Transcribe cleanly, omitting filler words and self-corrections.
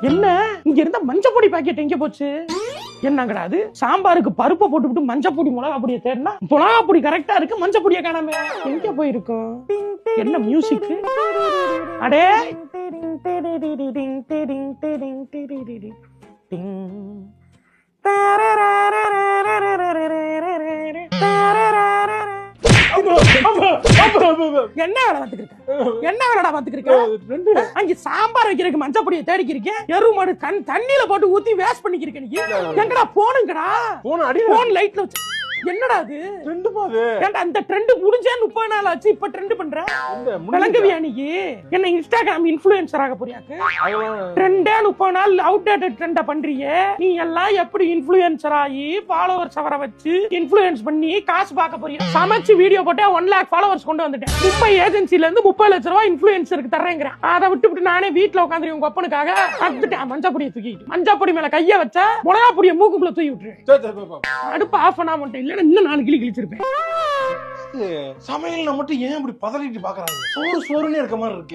என்ன இங்க இருந்த மஞ்சப்பொடி பாக்கெட் எங்க போச்சு? என்னங்கடா அது? சாம்பாருக்கு பருப்பை போட்டுவிட்டு மஞ்சப்பொடி மிளகா பொடியை தேடினா மிளகா பொடி கரெக்டா இருக்கு, மஞ்சப்பொடியை காணாம. எங்க போயிருக்கோம்? என்ன மியூசிக்? அடே என்ன வேலை பாத்துக்கிருக்க? அங்க சாம்பார் வைக்கிறதுக்கு மஞ்சப்பொடியை தேடிக்கிறீங்க, எரு மாடு தண்ணியில போட்டு ஊத்தி வேஸ்ட் பண்ணிக்கிறீங்க. நீ எங்கடா போனுங்கடா? போன் லைட்ல வச்சு என்னடா அது ட்ரெண்ட் பாது? ஏன்டா அந்த ட்ரெண்ட் முடிஞ்சே 30 நாள் ஆச்சு, இப்ப ட்ரெண்ட் பண்ற? விளங்குவியா நீ? என்ன இன்ஸ்டாகிராம் இன்ஃப்ளூயன்சர் ஆக போறியாக்கு? ட்ரெண்டே 30 நாள் அவுட்டேட்டட் ட்ரெண்ட பண்றியே. நீ எல்லாம் எப்படி இன்ஃப்ளூயன்சர் ஆகி ஃபாலோவர்ஸ் வர வச்சு இன்ஃப்ளூயன்ஸ் பண்ணி காசு பார்க்க போறியா? சமைச்சு வீடியோ போட்டே 1 lakh ஃபாலோவர்ஸ் கொண்டு வந்துட்டேன். மும்பை ஏஜென்சில இருந்து 30 லட்சம் ரூபாய் இன்ஃப்ளூயன்சருக்கு தர்றேங்கிறேன். அதை விட்டு நானே வீட்டுல உட்காந்து உங்க அப்பனுக்காக வந்துட்டேன். மஞ்சப்பொடியை தூக்கிட்டு மஞ்சப்பொடி மேல கைய வச்சா மிளகா பொடியை மூக்குக்குள்ள தூக்கி விட்டுரு. அடுப்பு ஆஃப் பண்ணா மட்டும் இல்ல, இன்னும் 4 கிளி கிழிச்சிருப்பேன். சமையல்ல மட்டும் ஏன் இப்படி பதறிட்டு பாக்குறாங்க? சோறு சோறுன்னே இருக்க மாதிரி இருக்கு.